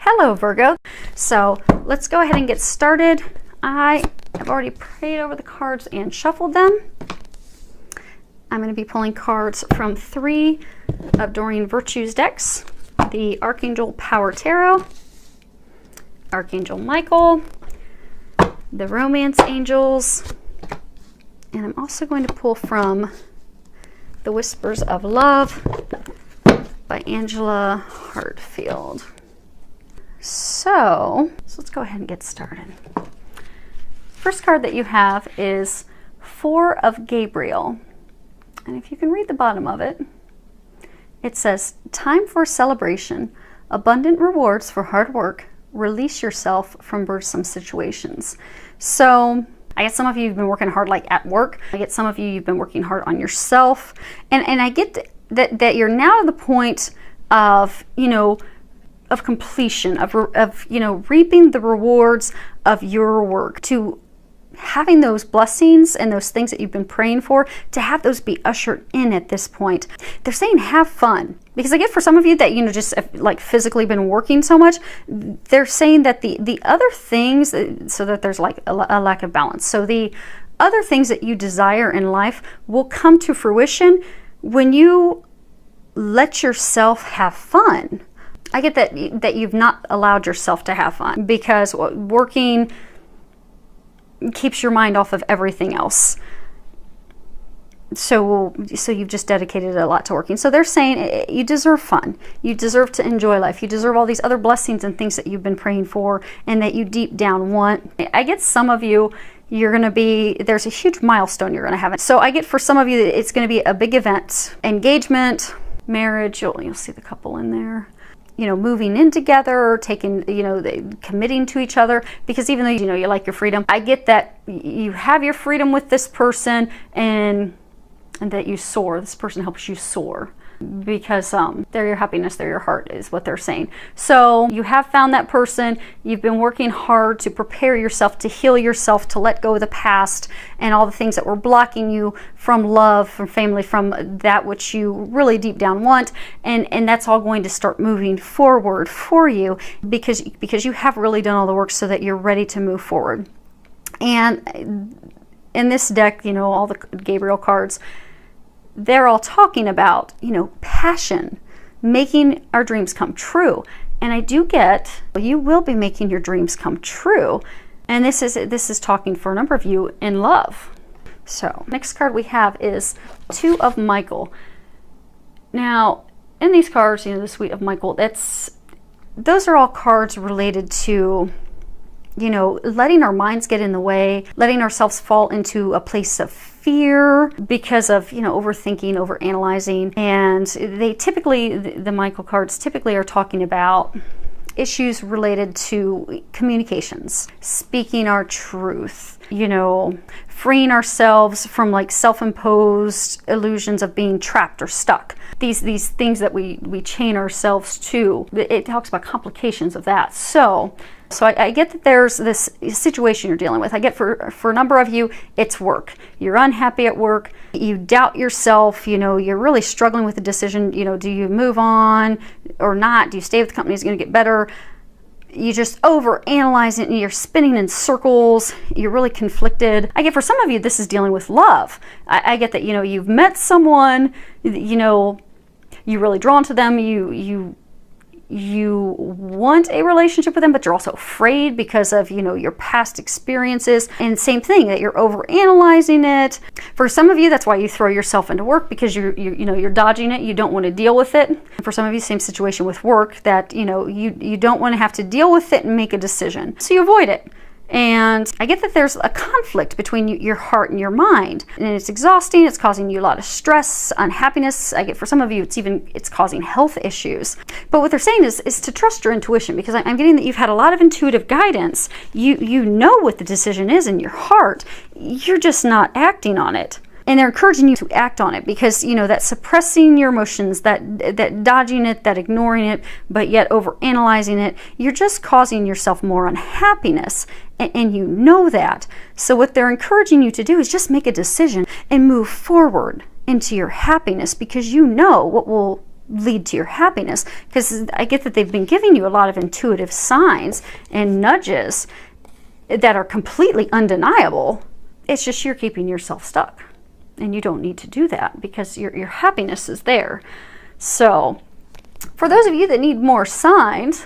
Hello, Virgo. So let's go ahead and get started. I have already prayed over the cards and shuffled them. I'm going to be pulling cards from 3 of Doreen Virtue's decks. The Archangel Power Tarot, Archangel Michael, the Romance Angels, and I'm also going to pull from The Whispers of Love by Angela Hartfield. So let's go ahead and get started. First card that you have is 4 of Gabriel. And if you can read the bottom of it, it says, time for celebration, abundant rewards for hard work, release yourself from burdensome situations. So I get some of you have been working hard like at work. I get some of you you've been working hard on yourself. And I get that you're now at the point of, of completion, of reaping the rewards of your work, to having those blessings and those things that you've been praying for, to have those be ushered in at this point. They're saying have fun, because I get for some of you that just like physically been working so much, they're saying that the other things, so that there's like a lack of balance. So the other things that you desire in life will come to fruition when you let yourself have fun. I get that you've not allowed yourself to have fun because working keeps your mind off of everything else. So you've just dedicated a lot to working. So they're saying you deserve fun. You deserve to enjoy life. You deserve all these other blessings and things that you've been praying for and that you deep down want. I get some of you, there's a huge milestone you're going to have. So I get for some of you, it's going to be a big event, engagement, marriage. You'll see the couple in there. Moving in together, committing to each other, because even though you like your freedom, I get that you have your freedom with this person and that you soar. This person helps you soar because they're your happiness, they're your heart, is what they're saying. So you have found that person. You've been working hard to prepare yourself, to heal yourself, to let go of the past and all the things that were blocking you from love, from family, from that which you really deep down want, and that's all going to start moving forward for you because you have really done all the work so that you're ready to move forward. And in this deck, all the Gabriel cards, they're all talking about, passion, making our dreams come true. And I do get, you will be making your dreams come true. And this is talking for a number of you in love. So next card we have is 2 of Michael. Now, in these cards, the Suite of Michael, those are all cards related to, letting our minds get in the way, letting ourselves fall into a place of fear because of, overthinking, overanalyzing. And they typically, the Michael cards typically are talking about issues related to communications, speaking our truth, freeing ourselves from like self-imposed illusions of being trapped or stuck. These things that we chain ourselves to. It talks about complications of that. So I get that there's this situation you're dealing with. I get for a number of you, it's work. You're unhappy at work. You doubt yourself. You're really struggling with the decision. Do you move on or not? Do you stay with the company? Is it going to get better? You just overanalyze it and you're spinning in circles. You're really conflicted. I get for some of you, this is dealing with love. I get that, you've met someone, you're really drawn to them. You want a relationship with them, but you're also afraid because of, your past experiences. And same thing, that you're overanalyzing it. For some of you, that's why you throw yourself into work, because you're dodging it. You don't want to deal with it. For some of you, same situation with work, that, you don't want to have to deal with it and make a decision. So you avoid it. And I get that there's a conflict between your heart and your mind, and it's exhausting. It's causing you a lot of stress, unhappiness. I get for some of you, it's causing health issues. But what they're saying is to trust your intuition, because I'm getting that you've had a lot of intuitive guidance. You know what the decision is in your heart. You're just not acting on it. And they're encouraging you to act on it, because that suppressing your emotions, that dodging it, that ignoring it, but yet overanalyzing it, you're just causing yourself more unhappiness, and you know that. So what they're encouraging you to do is just make a decision and move forward into your happiness, because you know what will lead to your happiness. Because I get that they've been giving you a lot of intuitive signs and nudges that are completely undeniable. It's just you're keeping yourself stuck. And you don't need to do that because your happiness is there. So for those of you that need more signs,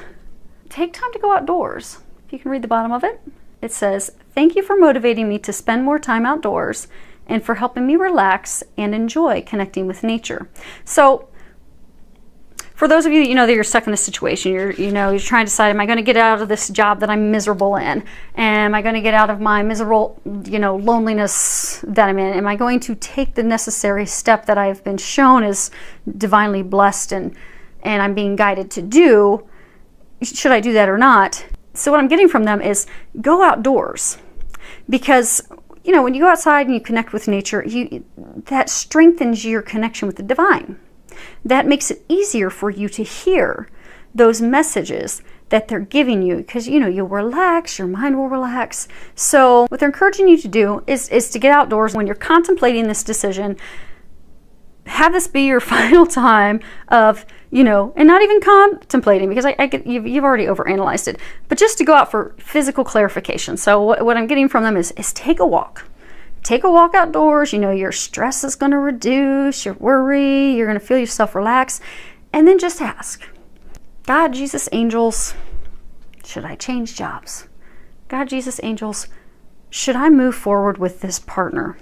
take time to go outdoors. If you can read the bottom of it, it says, "Thank you for motivating me to spend more time outdoors and for helping me relax and enjoy connecting with nature." So for those of you that you know that you're stuck in this situation, you're trying to decide, am I going to get out of this job that I'm miserable in? Am I going to get out of my miserable, loneliness that I'm in? Am I going to take the necessary step that I've been shown is divinely blessed and I'm being guided to do? Should I do that or not? So what I'm getting from them is go outdoors, because when you go outside and you connect with nature, that strengthens your connection with the divine. That makes it easier for you to hear those messages that they're giving you, because you'll relax, your mind will relax. So what they're encouraging you to do is to get outdoors. When you're contemplating this decision, have this be your final time of, and not even contemplating, because I get you've already overanalyzed it, but just to go out for physical clarification. So what I'm getting from them is take a walk. Take a walk outdoors. Your stress is going to reduce, your worry, you're going to feel yourself relax. And then just ask, God, Jesus, angels, should I change jobs? God, Jesus, angels, should I move forward with this partner?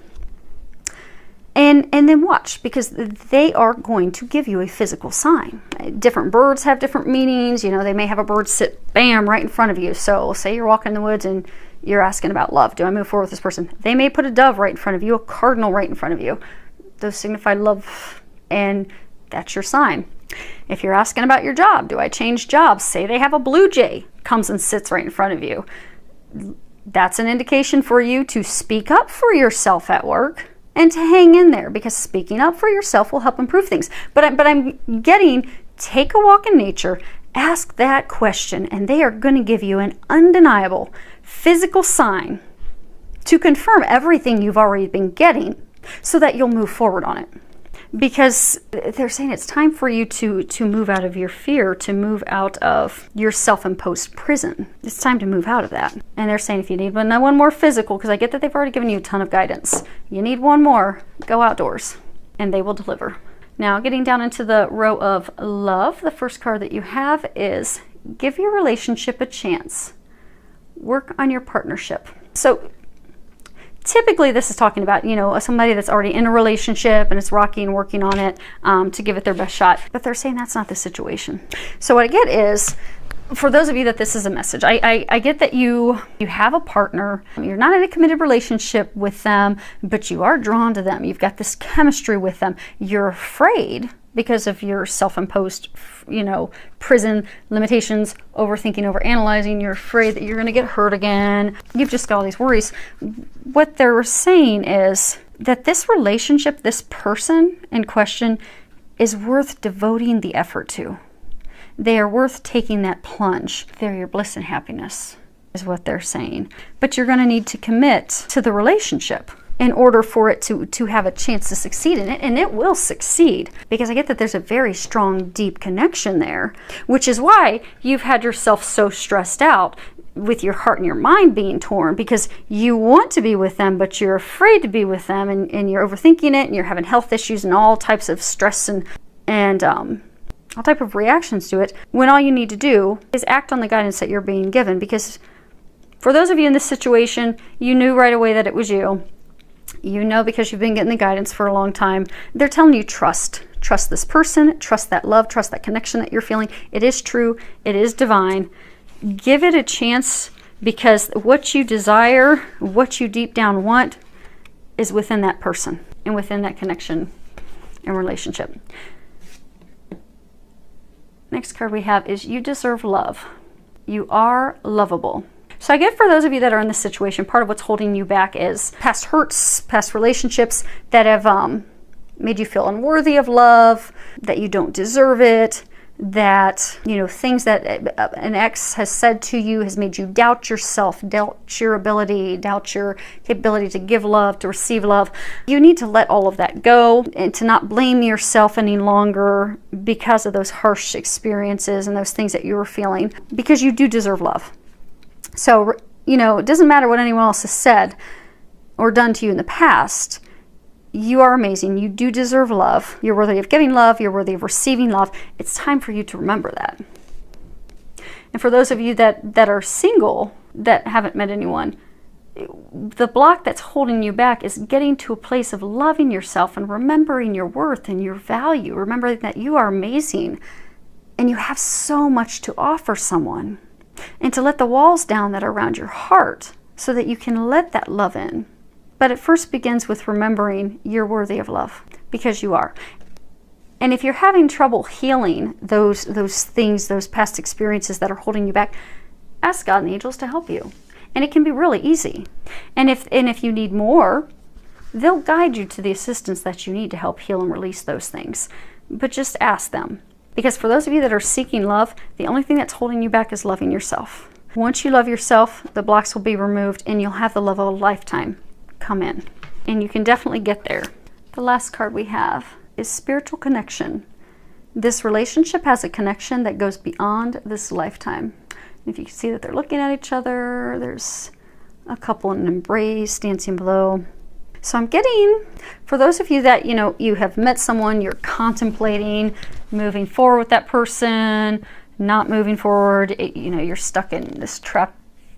And then watch, because they are going to give you a physical sign. Different birds have different meanings. They may have a bird sit, bam, right in front of you. So say you're walking in the woods and you're asking about love. Do I move forward with this person? They may put a dove right in front of you, a cardinal right in front of you. Those signify love, and that's your sign. If you're asking about your job, do I change jobs? Say they have a blue jay comes and sits right in front of you. That's an indication for you to speak up for yourself at work and to hang in there, because speaking up for yourself will help improve things. But I'm getting, take a walk in nature, ask that question, and they are going to give you an undeniable physical sign to confirm everything you've already been getting, so that you'll move forward on it. Because they're saying it's time for you to move out of your fear, to move out of your self-imposed prison. It's time to move out of that. And they're saying if you need one more physical, because I get that they've already given you a ton of guidance, you need one more, go outdoors and they will deliver. Now, getting down into the row of love, the first card that you have is give your relationship a chance. Work on your partnership. So typically this is talking about, somebody that's already in a relationship and it's rocky and working on it to give it their best shot. But they're saying that's not the situation. So what I get is, for those of you that this is a message, I get that you have a partner. You're not in a committed relationship with them, but you are drawn to them. You've got this chemistry with them. You're afraid because of your self-imposed, prison limitations, overthinking, overanalyzing. You're afraid that you're going to get hurt again. You've just got all these worries. What they're saying is that this relationship, this person in question, is worth devoting the effort to. They are worth taking that plunge. They're your bliss and happiness, is what they're saying. But you're going to need to commit to the relationship in order for it to have a chance to succeed in it, and it will succeed, because I get that there's a very strong, deep connection there, which is why you've had yourself so stressed out with your heart and your mind being torn, because you want to be with them, but you're afraid to be with them, and you're overthinking it, and you're having health issues and all types of stress and all type of reactions to it, when all you need to do is act on the guidance that you're being given. Because for those of you in this situation, you knew right away that it was you. Because you've been getting the guidance for a long time. They're telling you trust this person, trust that love, trust that connection that you're feeling. It is true, it is divine. Give it a chance, because what you desire, what you deep down want, is within that person and within that connection and relationship. Next card we have is you deserve love. You are lovable. So I get, for those of you that are in this situation, part of what's holding you back is past hurts, past relationships that have made you feel unworthy of love, that you don't deserve it, that, you know, things that an ex has said to you has made you doubt yourself, doubt your ability, doubt your capability to give love, to receive love. You need to let all of that go and to not blame yourself any longer because of those harsh experiences and those things that you were feeling, because you do deserve love. So, you know, it doesn't matter what anyone else has said or done to you in the past. You are amazing. You do deserve love. You're worthy of giving love. You're worthy of receiving love. It's time for you to remember that. And for those of you that are single, that haven't met anyone, the block that's holding you back is getting to a place of loving yourself and remembering your worth and your value. Remembering that you are amazing and you have so much to offer someone. And to let the walls down that are around your heart so that you can let that love in. But it first begins with remembering you're worthy of love, because you are. And if you're having trouble healing those things, those past experiences that are holding you back, ask God and the angels to help you. And it can be really easy. And if you need more, they'll guide you to the assistance that you need to help heal and release those things. But just ask them. Because for those of you that are seeking love, the only thing that's holding you back is loving yourself. Once you love yourself, the blocks will be removed and you'll have the love of a lifetime come in. And you can definitely get there. The last card we have is spiritual connection. This relationship has a connection that goes beyond this lifetime. If you can see that they're looking at each other, there's a couple in an embrace, dancing below. So I'm getting, for those of you that, you know, you have met someone, you're contemplating moving forward with that person, not moving forward, you know, you're stuck in this trap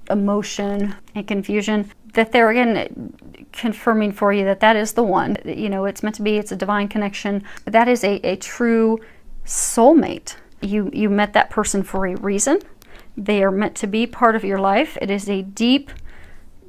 emotion and confusion, that they're again confirming for you that that is the one. You know, it's meant to be, it's a divine connection. That is a true soulmate. You met that person for a reason. They are meant to be part of your life. It is a deep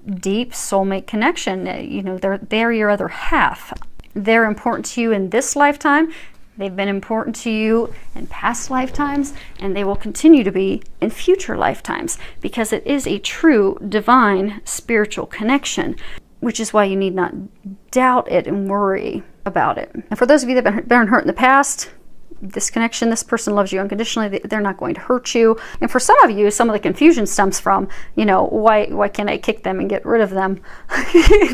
soulmate connection. You know, they're your other half. They're important to you in this lifetime. They've been important to you in past lifetimes, and they will continue to be in future lifetimes, because it is a true divine spiritual connection, which is why you need not doubt it and worry about it. And for those of you that have been hurt in the past, this connection, this person loves you unconditionally. They're not going to hurt you. And for some of you, some of the confusion stems from, you know, why can't I kick them and get rid of them?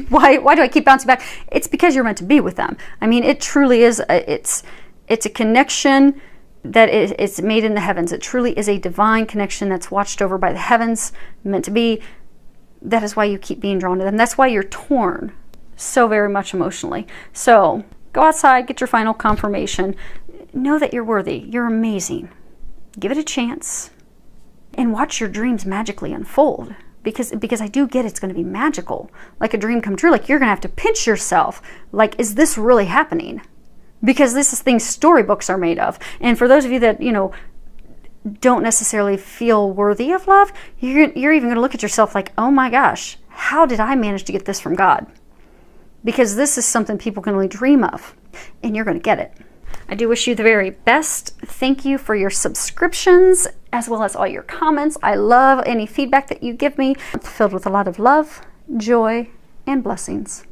why do I keep bouncing back? It's because you're meant to be with them. I mean, it truly is. It's a connection that it's made in the heavens. It truly is a divine connection that's watched over by the heavens, meant to be. That is why you keep being drawn to them. That's why you're torn so very much emotionally. So go outside, get your final confirmation. Know that you're worthy. You're amazing. Give it a chance and watch your dreams magically unfold. Because I do get it's going to be magical. Like a dream come true. Like you're going to have to pinch yourself. Like, is this really happening? Because this is things storybooks are made of. And for those of you that, you know, don't necessarily feel worthy of love, you're even going to look at yourself like, oh my gosh, how did I manage to get this from God? Because this is something people can only dream of. And you're going to get it. I do wish you the very best. Thank you for your subscriptions as well as all your comments. I love any feedback that you give me. I'm filled with a lot of love, joy, and blessings.